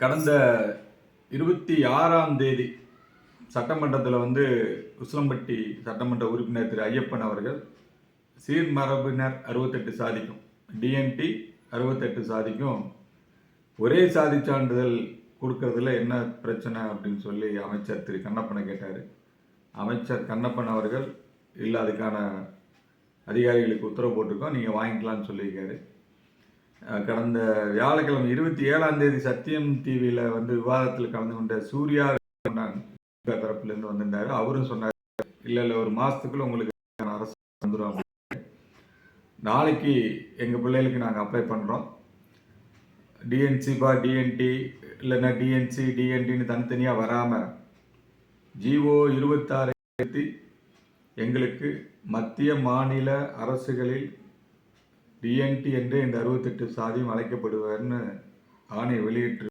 கடந்த 26ஆம் தேதி சட்டமன்றத்தில் உசிலம்பட்டி சட்டமன்ற உறுப்பினர் திரு ஐயப்பன் அவர்கள் சீர்மரபினர் 68 சாதிக்கும் டிஎன்டி 68 சாதிக்கும் ஒரே சாதி சான்றிதழ் கொடுக்கறதுல என்ன பிரச்சனை அப்படின்னு சொல்லி அமைச்சர் திரு கண்ணப்பனை கேட்டார். அமைச்சர் கண்ணப்பன் அவர்கள் இல்லை, அதுக்கான அதிகாரிகளுக்கு உத்தரவு போட்டிருக்கோம், நீங்கள் வாங்கிக்கலாம்னு சொல்லியிருக்காரு. கடந்த வியாழக்கிழமை 27ஆம் தேதி சத்தியம் டிவியில் விவாதத்தில் கலந்து கொண்ட சூர்யா தரப்புலேருந்து வந்திருந்தாரு. அவரும் சொன்னார், இல்லை ஒரு மாதத்துக்குள்ள உங்களுக்கு அரசு வந்துடும். நாளைக்கு எங்கள் பிள்ளைகளுக்கு நாங்கள் அப்ளை பண்ணுறோம். டிஎன்சிபா டிஎன்டி இல்லைன்னா டிஎன்சி டிஎன்டின்னு தனித்தனியாக வராமல் ஜிஓ 26 எங்களுக்கு மத்திய மாநில அரசுகளில் டிஎன்டி என்று இந்த 68 சாதியும் அழைக்கப்படுவார்னு ஆணை வெளியிட்டு